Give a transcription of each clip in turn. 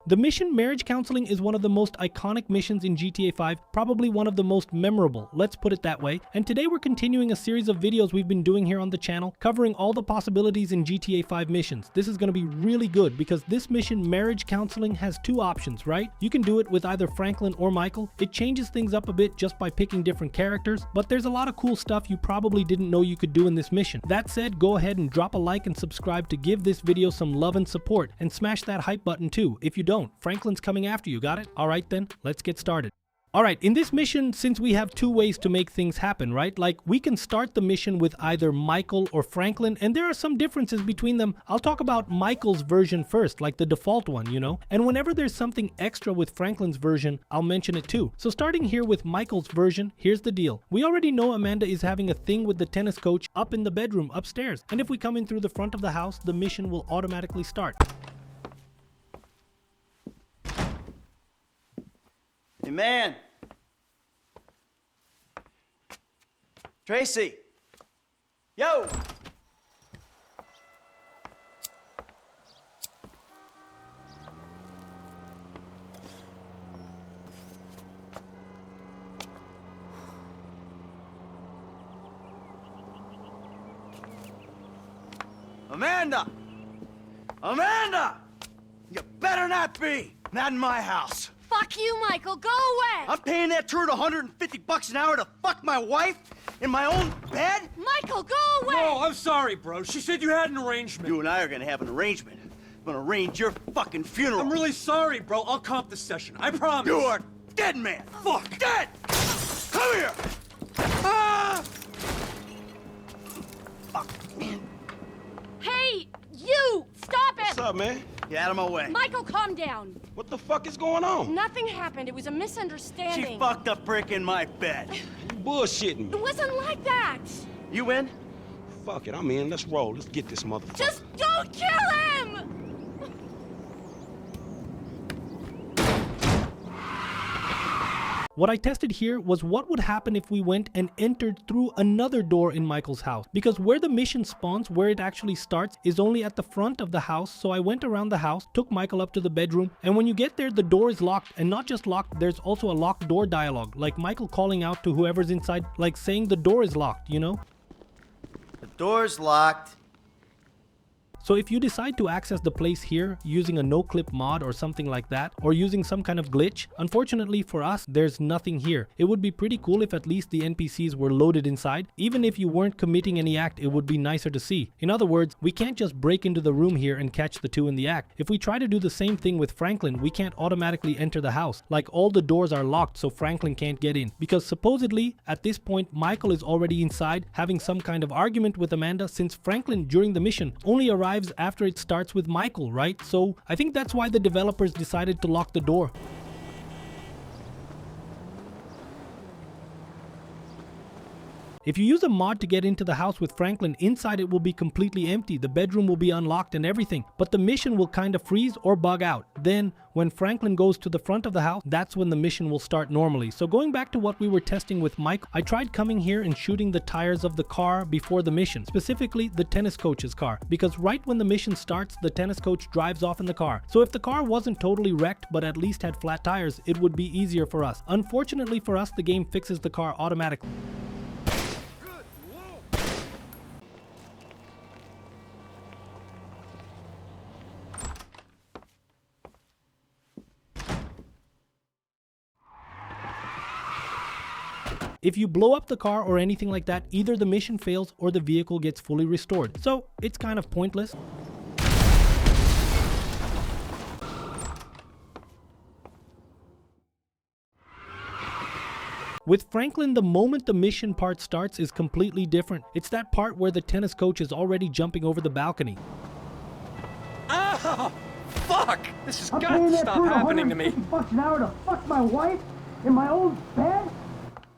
The mission Marriage Counseling is one of the most iconic missions in GTA 5, probably one of the most memorable, let's put it that way. And today we're continuing a series of videos we've been doing here on the channel, covering all the possibilities in GTA 5 missions. This is going to be really good because this mission, Marriage Counseling, has two options, right? You can do it with either Franklin or Michael. It changes things up a bit just by picking different characters, but there's a lot of cool stuff you probably didn't know you could do in this mission. That said, go ahead and drop a like and subscribe to give this video some love and support, and smash that hype button too. If you don't, Franklin's coming after you, got it? Alright then, let's get started. Alright, in this mission, since we have two ways to make things happen, right? Like, we can start the mission with either Michael or Franklin, and there are some differences between them. I'll talk about Michael's version first, like the default one, you know? And whenever there's something extra with Franklin's version, I'll mention it too. So starting here with Michael's version, here's the deal. We already know Amanda is having a thing with the tennis coach up in the bedroom upstairs, and if we come in through the front of the house, the mission will automatically start. Hey, man. Tracy. Yo. Amanda! Amanda! You better not be! Not in my house. Fuck you, Michael. Go away. I'm paying that turd $150 an hour to fuck my wife in my own bed? Michael, go away. No, I'm sorry, bro. She said you had an arrangement. You and I are gonna have an arrangement. I'm gonna arrange your fucking funeral. I'm really sorry, bro. I'll comp the session. I promise. You are dead, man. Fuck. Dead! Come here! Ah! Fuck, man. Hey, you! Stop it! What's up, man? Get out of my way. Michael, calm down. What the fuck is going on? Nothing happened. It was a misunderstanding. She fucked a brick in my bed. You bullshitting It me. wasn't like that. You in? Fuck it, I'm in. Let's roll. Let's get this motherfucker. Just don't kill him! What I tested here was what would happen if we went and entered through another door in Michael's house. Because where the mission spawns, where it actually starts, is only at the front of the house. So I went around the house, took Michael up to the bedroom, and when you get there, the door is locked. And not just locked, there's also a locked door dialogue. Like Michael calling out to whoever's inside, like saying the door is locked, you know? The door's locked. So if you decide to access the place here using a no-clip mod or something like that, or using some kind of glitch, unfortunately for us, there's nothing here. It would be pretty cool if at least the NPCs were loaded inside. Even if you weren't committing any act, it would be nicer to see. In other words, we can't just break into the room here and catch the two in the act. If we try to do the same thing with Franklin, we can't automatically enter the house. Like, all the doors are locked so Franklin can't get in. Because supposedly, at this point, Michael is already inside having some kind of argument with Amanda, since Franklin during the mission only arrives after it starts with Michael, right? So I think that's why the developers decided to lock the door. If you use a mod to get into the house with Franklin, inside it will be completely empty, the bedroom will be unlocked and everything, but the mission will kind of freeze or bug out. Then, when Franklin goes to the front of the house, that's when the mission will start normally. So going back to what we were testing with Mike, I tried coming here and shooting the tires of the car before the mission, specifically the tennis coach's car, because right when the mission starts, the tennis coach drives off in the car. So if the car wasn't totally wrecked, but at least had flat tires, it would be easier for us. Unfortunately for us, the game fixes the car automatically. If you blow up the car or anything like that, either the mission fails or the vehicle gets fully restored. So it's kind of pointless. With Franklin, the moment the mission part starts is completely different. It's that part where the tennis coach is already jumping over the balcony. Ah! Fuck! This has got to stop happening to me. $150 an hour to fuck my wife in my own bed?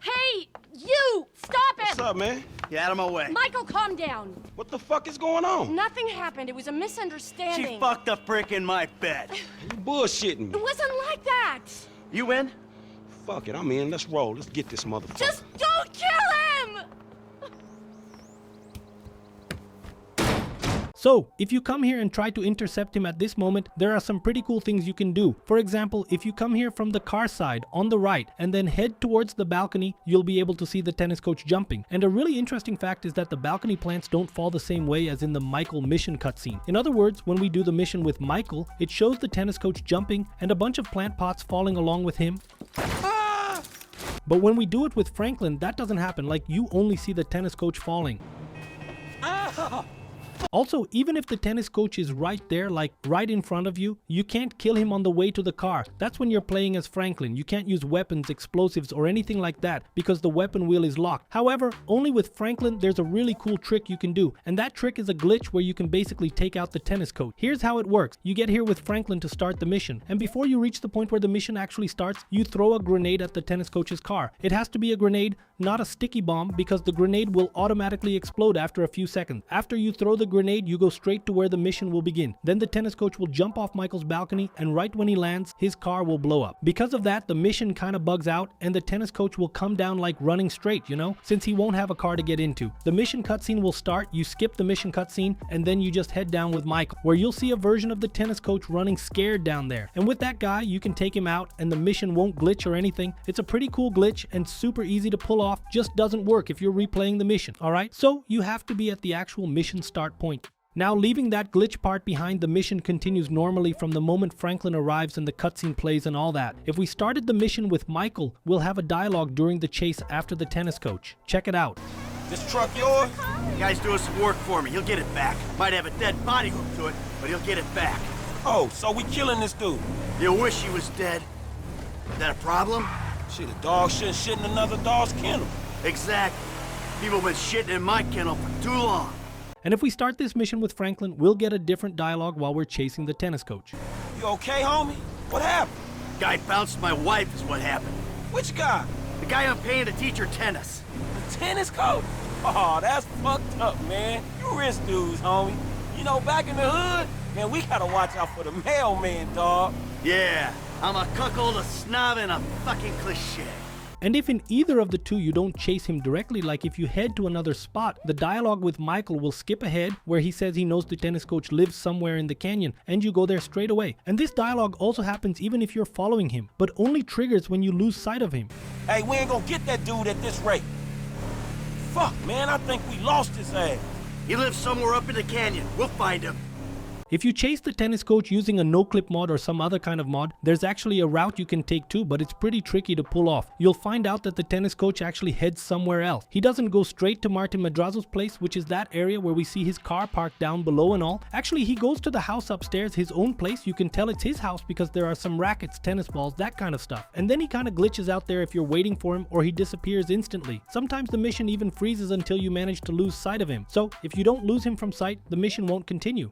Hey, you! Stop it! What's up, man? Get out of my way. Michael, calm down. What the fuck is going on? Nothing happened. It was a misunderstanding. She fucked a brick in my bed. You bullshitting It me. wasn't like that. You in? Fuck it, I'm in. Let's roll. Let's get this motherfucker. Just don't kill him! So, if you come here and try to intercept him at this moment, there are some pretty cool things you can do. For example, if you come here from the car side on the right and then head towards the balcony, you'll be able to see the tennis coach jumping. And a really interesting fact is that the balcony plants don't fall the same way as in the Michael mission cutscene. In other words, when we do the mission with Michael, it shows the tennis coach jumping and a bunch of plant pots falling along with him. But when we do it with Franklin, that doesn't happen. Like, you only see the tennis coach falling. Also, even if the tennis coach is right there, like right in front of you, you can't kill him on the way to the car. That's when you're playing as Franklin. You can't use weapons, explosives, or anything like that because the weapon wheel is locked. However, only with Franklin, there's a really cool trick you can do. And that trick is a glitch where you can basically take out the tennis coach. Here's how it works. You get here with Franklin to start the mission. And before you reach the point where the mission actually starts, you throw a grenade at the tennis coach's car. It has to be a grenade, not a sticky bomb, because the grenade will automatically explode after a few seconds. After you throw the grenade, you go straight to where the mission will begin. Then the tennis coach will jump off Michael's balcony, and right when he lands, his car will blow up. Because of that, the mission kind of bugs out, and the tennis coach will come down like running straight, you know, since he won't have a car to get into. The mission cutscene will start, you skip the mission cutscene, and then you just head down with Michael, where you'll see a version of the tennis coach running scared down there. And with that guy, you can take him out, and the mission won't glitch or anything. It's a pretty cool glitch and super easy to pull off, just doesn't work if you're replaying the mission, alright? So you have to be at the actual mission start point. Now, leaving that glitch part behind, the mission continues normally from the moment Franklin arrives and the cutscene plays and all that. If we started the mission with Michael, we'll have a dialogue during the chase after the tennis coach. Check it out. This truck yours? The guy's doing some work for me. He'll get it back. Might have a dead body hooked to it, but he'll get it back. Oh, so we killing this dude? You wish he was dead. Is that a problem? Shit, a dog shouldn't shit in another dog's kennel. Exactly. People have been shitting in my kennel for too long. And if we start this mission with Franklin, we'll get a different dialogue while we're chasing the tennis coach. You okay, homie? What happened? Guy bounced my wife is what happened. Which guy? The guy I'm paying to teach her tennis. The tennis coach? Oh, that's fucked up, man. You rich dudes, homie. You know, back in the hood, man, we gotta watch out for the mailman, dog. Yeah, I'm a cuckold, a snob, and a fucking cliche. And if in either of the two you don't chase him directly, like if you head to another spot, the dialogue with Michael will skip ahead where he says he knows the tennis coach lives somewhere in the canyon, and you go there straight away. And this dialogue also happens even if you're following him, but only triggers when you lose sight of him. Hey, we ain't gonna get that dude at this rate. Fuck, man, I think we lost his ass. He lives somewhere up in the canyon. We'll find him. If you chase the tennis coach using a no-clip mod or some other kind of mod, there's actually a route you can take too, but it's pretty tricky to pull off. You'll find out that the tennis coach actually heads somewhere else. He doesn't go straight to Martin Madrazo's place, which is that area where we see his car parked down below and all. Actually, he goes to the house upstairs, his own place. You can tell it's his house because there are some rackets, tennis balls, that kind of stuff. And then he kind of glitches out there if you're waiting for him, or he disappears instantly. Sometimes the mission even freezes until you manage to lose sight of him. So if you don't lose him from sight, the mission won't continue.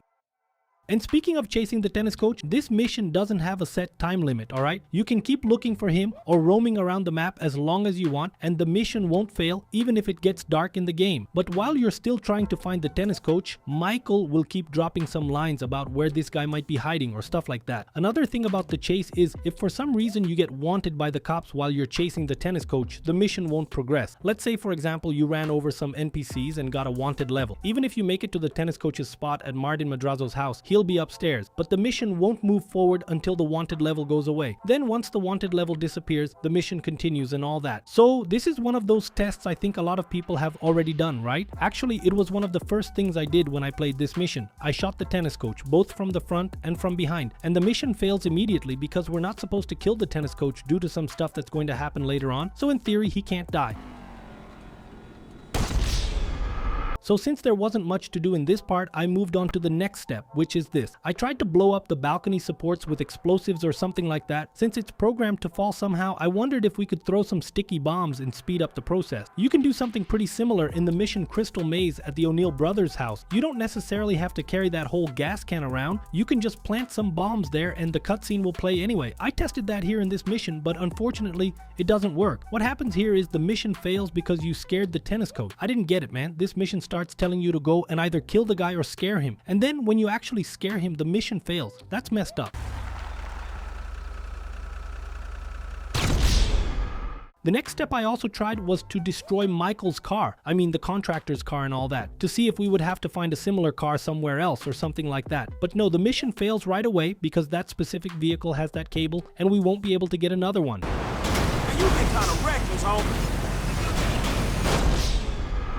And speaking of chasing the tennis coach, this mission doesn't have a set time limit, alright? You can keep looking for him or roaming around the map as long as you want, and the mission won't fail even if it gets dark in the game. But while you're still trying to find the tennis coach, Michael will keep dropping some lines about where this guy might be hiding or stuff like that. Another thing about the chase is if for some reason you get wanted by the cops while you're chasing the tennis coach, the mission won't progress. Let's say for example you ran over some NPCs and got a wanted level. Even if you make it to the tennis coach's spot at Martin Madrazo's house, he'll be upstairs, but the mission won't move forward until the wanted level goes away. Then once the wanted level disappears, the mission continues and all that. So this is one of those tests I think a lot of people have already done, right? Actually, it was one of the first things I did when I played this mission. I shot the tennis coach, both from the front and from behind, and the mission fails immediately because we're not supposed to kill the tennis coach due to some stuff that's going to happen later on, so in theory he can't die. So since there wasn't much to do in this part, I moved on to the next step, which is this. I tried to blow up the balcony supports with explosives or something like that. Since it's programmed to fall somehow, I wondered if we could throw some sticky bombs and speed up the process. You can do something pretty similar in the mission Crystal Maze at the O'Neill brothers' house. You don't necessarily have to carry that whole gas can around. You can just plant some bombs there and the cutscene will play anyway. I tested that here in this mission, but unfortunately, it doesn't work. What happens here is the mission fails because you scared the tennis coach. I didn't get it, man. This mission starts telling you to go and either kill the guy or scare him. And then when you actually scare him, the mission fails. That's messed up. The next step I also tried was to destroy Michael's car, I mean the contractor's car and all that, to see if we would have to find a similar car somewhere else or something like that. But no, the mission fails right away because that specific vehicle has that cable and we won't be able to get another one. Man, you been kind of reckless, homie.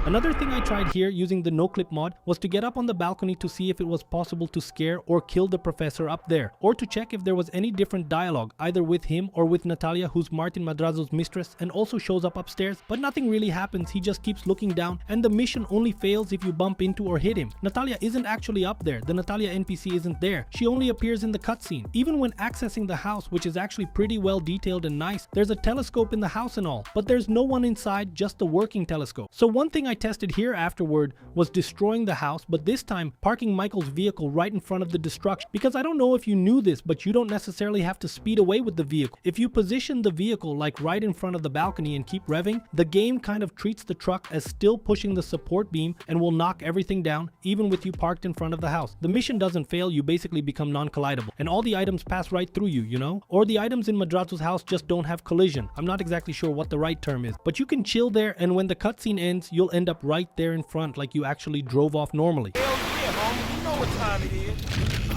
Another thing I tried here using the no-clip mod was to get up on the balcony to see if it was possible to scare or kill the professor up there, or to check if there was any different dialogue either with him or with Natalia, who's Martin Madrazo's mistress and also shows up upstairs, but nothing really happens. He just keeps looking down and the mission only fails if you bump into or hit him. Natalia isn't actually up there, the Natalia NPC isn't there, she only appears in the cutscene. Even when accessing the house, which is actually pretty well detailed and nice, there's a telescope in the house and all, but there's no one inside, just the working telescope. So one thing I tested here afterward was destroying the house, but this time parking Michael's vehicle right in front of the destruction, because I don't know if you knew this, but you don't necessarily have to speed away with the vehicle. If you position the vehicle like right in front of the balcony and keep revving, the game kind of treats the truck as still pushing the support beam and will knock everything down even with you parked in front of the house. The mission doesn't fail, you basically become non-collidable and all the items pass right through you, you know? Or the items in Madrazo's house just don't have collision. I'm not exactly sure what the right term is, but you can chill there and when the cutscene ends, you'll end up right there in front like you actually drove off normally. Hell yeah, homie. You know what time it is.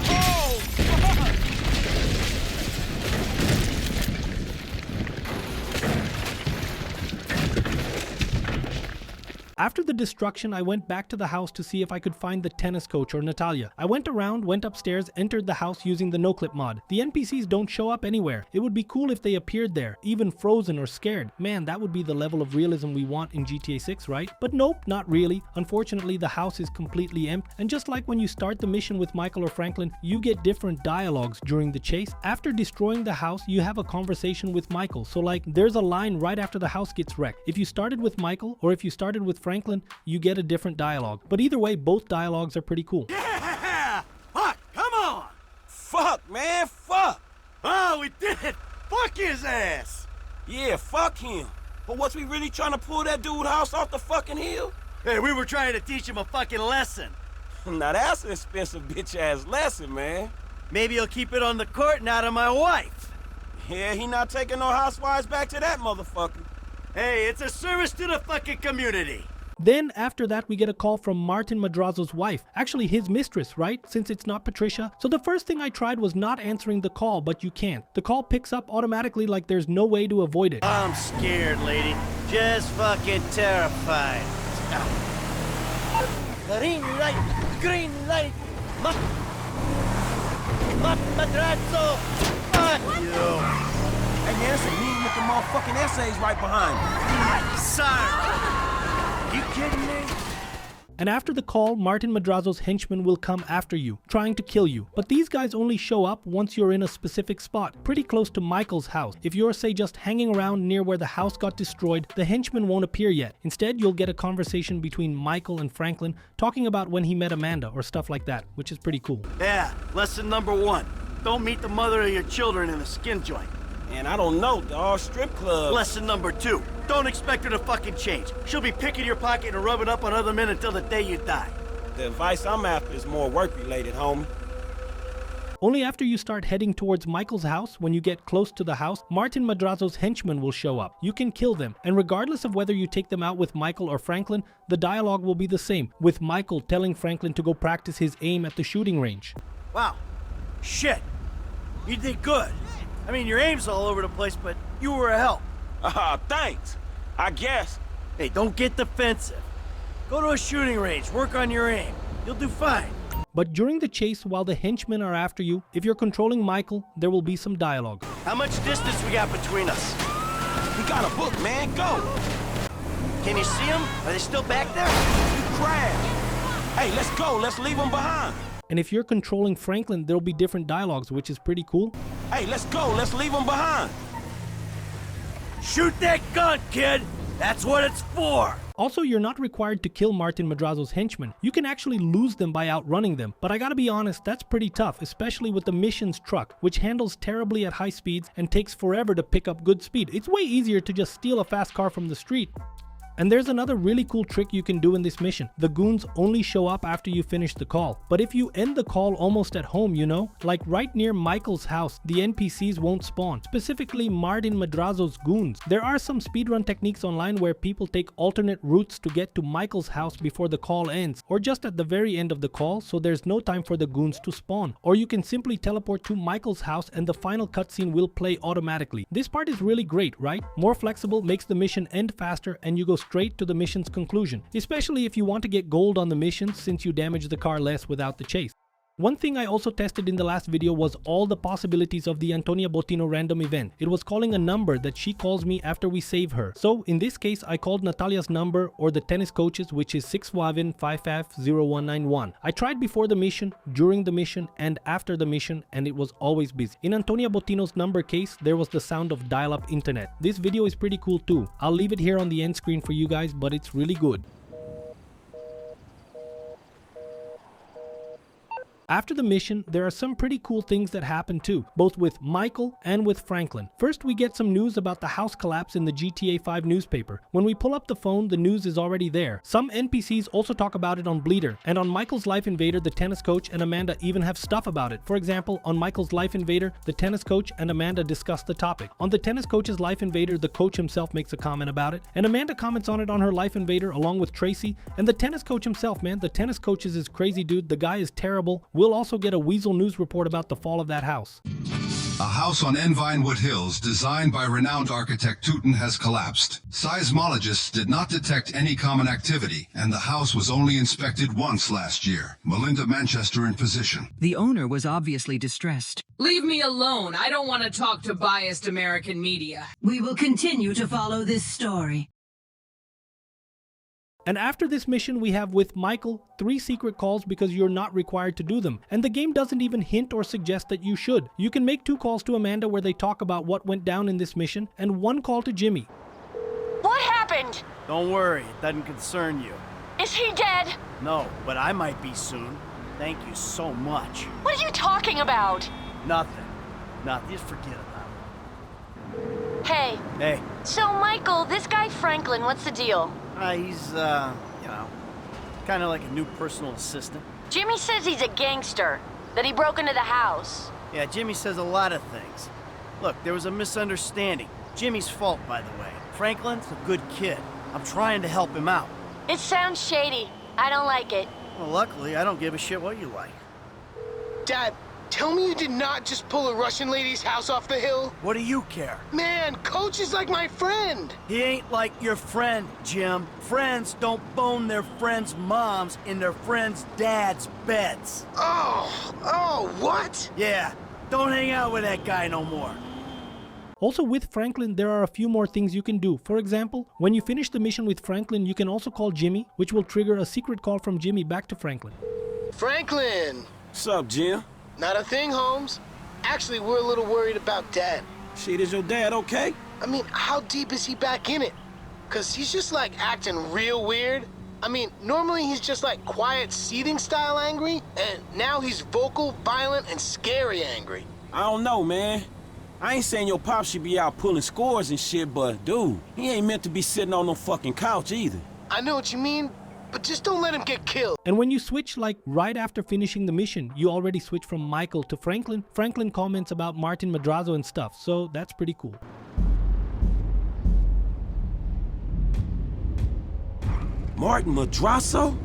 Oh, fuck! After the destruction, I went back to the house to see if I could find the tennis coach or Natalia. I went around, went upstairs, entered the house using the no-clip mod. The NPCs don't show up anywhere. It would be cool if they appeared there, even frozen or scared. Man, that would be the level of realism we want in GTA 6, right? But nope, not really. Unfortunately, the house is completely empty, and just like when you start the mission with Michael or Franklin, you get different dialogues during the chase. After destroying the house, you have a conversation with Michael. So like, there's a line right after the house gets wrecked. If you started with Michael, or if you started with Franklin, you get a different dialogue. But either way, both dialogues are pretty cool. Yeah! Fuck, come on! Fuck, man, fuck! Oh, we did it! Fuck his ass! Yeah, fuck him. But was we really trying to pull that dude house off the fucking hill? Hey, we were trying to teach him a fucking lesson. Now that's an expensive bitch-ass lesson, man. Maybe he'll keep it on the court and out of my wife. Yeah, he not taking no housewives back to that motherfucker. Hey, it's a service to the fucking community. Then after that we get a call from Martin Madrazo's wife, actually his mistress, right? Since it's not Patricia. So the first thing I tried was not answering the call, but you can't. The call picks up automatically like there's no way to avoid it. I'm scared, lady. Just fucking terrified. Green light, green light. Madrazo, fuck you. Hey, man, that's a mean looking motherfucking essays right behind me. Sorry. You kidding me? And after the call, Martin Madrazo's henchmen will come after you, trying to kill you. But these guys only show up once you're in a specific spot, pretty close to Michael's house. If you're, say, just hanging around near where the house got destroyed, the henchmen won't appear yet. Instead, you'll get a conversation between Michael and Franklin talking about when he met Amanda or stuff like that, which is pretty cool. Yeah, lesson number 1. Don't meet the mother of your children in a skin joint. And I don't know, dawg, strip club. Lesson number 2. Don't expect her to fucking change. She'll be picking your pocket and rubbing up on other men until the day you die. The advice I'm after is more work-related, homie. Only after you start heading towards Michael's house, when you get close to the house, Martin Madrazo's henchmen will show up. You can kill them, and regardless of whether you take them out with Michael or Franklin, the dialogue will be the same, with Michael telling Franklin to go practice his aim at the shooting range. Wow. Shit. You did good. I mean, your aim's all over the place, but you were a help. Thanks. I guess. Hey, don't get defensive. Go to a shooting range, work on your aim. You'll do fine. But during the chase, while the henchmen are after you, if you're controlling Michael, there will be some dialogue. How much distance we got between us? We got a book, man. Go. Can you see them? Are they still back there? You crashed. Hey, let's go. Let's leave them behind. And if you're controlling Franklin, there'll be different dialogues, which is pretty cool. Hey, let's go. Let's leave them behind. Shoot that gun, kid! That's what it's for! Also, you're not required to kill Martin Madrazo's henchmen. You can actually lose them by outrunning them. But I gotta be honest, that's pretty tough, especially with the mission's truck, which handles terribly at high speeds and takes forever to pick up good speed. It's way easier to just steal a fast car from the street. And there's another really cool trick you can do in this mission. The goons only show up after you finish the call. But if you end the call almost at home, you know, like right near Michael's house, the NPCs won't spawn. Specifically Martin Madrazo's goons. There are some speedrun techniques online where people take alternate routes to get to Michael's house before the call ends, or just at the very end of the call, so there's no time for the goons to spawn. Or you can simply teleport to Michael's house and the final cutscene will play automatically. This part is really great, right? More flexible, makes the mission end faster, and you go straight to the mission's conclusion, especially if you want to get gold on the missions since you damage the car less without the chase. One thing I also tested in the last video was all the possibilities of the Antonia Bottino random event. It was calling a number that she calls me after we save her. So in this case, I called Natalia's number or the tennis coaches, which is 651550191. I tried before the mission, during the mission, and after the mission, and it was always busy. In Antonia Bottino's number case, there was the sound of dial-up internet. This video is pretty cool too. I'll leave it here on the end screen for you guys, but it's really good. After the mission, there are some pretty cool things that happen too, both with Michael and with Franklin. First, we get some news about the house collapse in the GTA 5 newspaper. When we pull up the phone, the news is already there. Some NPCs also talk about it on Bleeder, and on Michael's Life Invader, the tennis coach and Amanda even have stuff about it. For example, on Michael's Life Invader, the tennis coach and Amanda discuss the topic. On the tennis coach's Life Invader, the coach himself makes a comment about it, and Amanda comments on it on her Life Invader along with Tracy. And the tennis coach himself, man, the tennis coach is this crazy dude. The guy is terrible. We'll also get a Weasel News report about the fall of that house. A house on Envinewood Hills designed by renowned architect Tootin has collapsed. Seismologists did not detect any common activity, and the house was only inspected once last year. Melinda Manchester in position. The owner was obviously distressed. Leave me alone. I don't want to talk to biased American media. We will continue to follow this story. And after this mission, we have with Michael 3 secret calls because you're not required to do them. And the game doesn't even hint or suggest that you should. You can make 2 calls to Amanda where they talk about what went down in this mission, and 1 call to Jimmy. What happened? Don't worry, it doesn't concern you. Is he dead? No, but I might be soon. Thank you so much. What are you talking about? Nothing. Nothing. Just forget about it. Hey. Hey. So, Michael, this guy Franklin, what's the deal? He's, you know, kind of like a new personal assistant. Jimmy says he's a gangster, that he broke into the house. Yeah, Jimmy says a lot of things. Look, there was a misunderstanding. Jimmy's fault, by the way. Franklin's a good kid. I'm trying to help him out. It sounds shady. I don't like it. Well, luckily, I don't give a shit what you like. Dad, tell me you did not just pull a Russian lady's house off the hill? What do you care? Man, Coach is like my friend. He ain't like your friend, Jim. Friends don't bone their friends' moms in their friends' dads' beds. Oh, what? Yeah, don't hang out with that guy no more. Also with Franklin, there are a few more things you can do. For example, when you finish the mission with Franklin, you can also call Jimmy, which will trigger a secret call from Jimmy back to Franklin. Franklin! What's up, Jim? Not a thing, Holmes. Actually, we're a little worried about Dad. Shit, is your dad okay? I mean, how deep is he back in it? 'Cause he's just like acting real weird. I mean, normally he's just like quiet, seething style angry, and now he's vocal, violent, and scary angry. I don't know, man. I ain't saying your pop should be out pulling scores and shit, but dude, he ain't meant to be sitting on no fucking couch either. I know what you mean, but just don't let him get killed. And when you switch, like right after finishing the mission, you already switch from Michael to Franklin. Franklin comments about Martin Madrazo and stuff, so that's pretty cool. Martin Madrazo?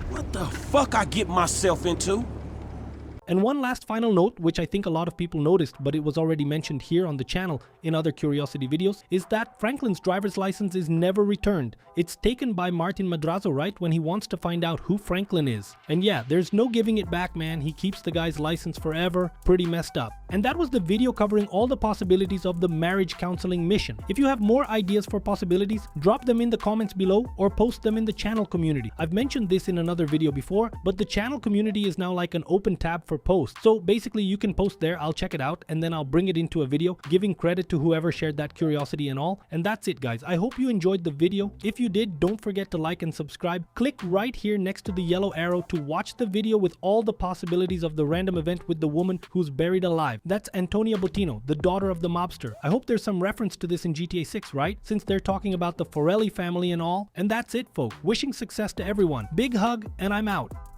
What the fuck I get myself into? And one last final note, which I think a lot of people noticed, but it was already mentioned here on the channel in other curiosity videos, is that Franklin's driver's license is never returned. It's taken by Martin Madrazo, right, when he wants to find out who Franklin is. And yeah, there's no giving it back, man. He keeps the guy's license forever. Pretty messed up. And that was the video covering all the possibilities of the marriage counseling mission. If you have more ideas for possibilities, drop them in the comments below or post them in the channel community. I've mentioned this in another video before, but the channel community is now like an open tab for for posts. So basically you can post there, I'll check it out, and then I'll bring it into a video, giving credit to whoever shared that curiosity and all. And that's it, guys. I hope you enjoyed the video. If you did, don't forget to like and subscribe. Click right here next to the yellow arrow to watch the video with all the possibilities of the random event with the woman who's buried alive. That's Antonia Bottino, the daughter of the mobster. I hope there's some reference to this in GTA 6, right? Since they're talking about the Forelli family and all. And that's it, folks. Wishing success to everyone. Big hug, and I'm out.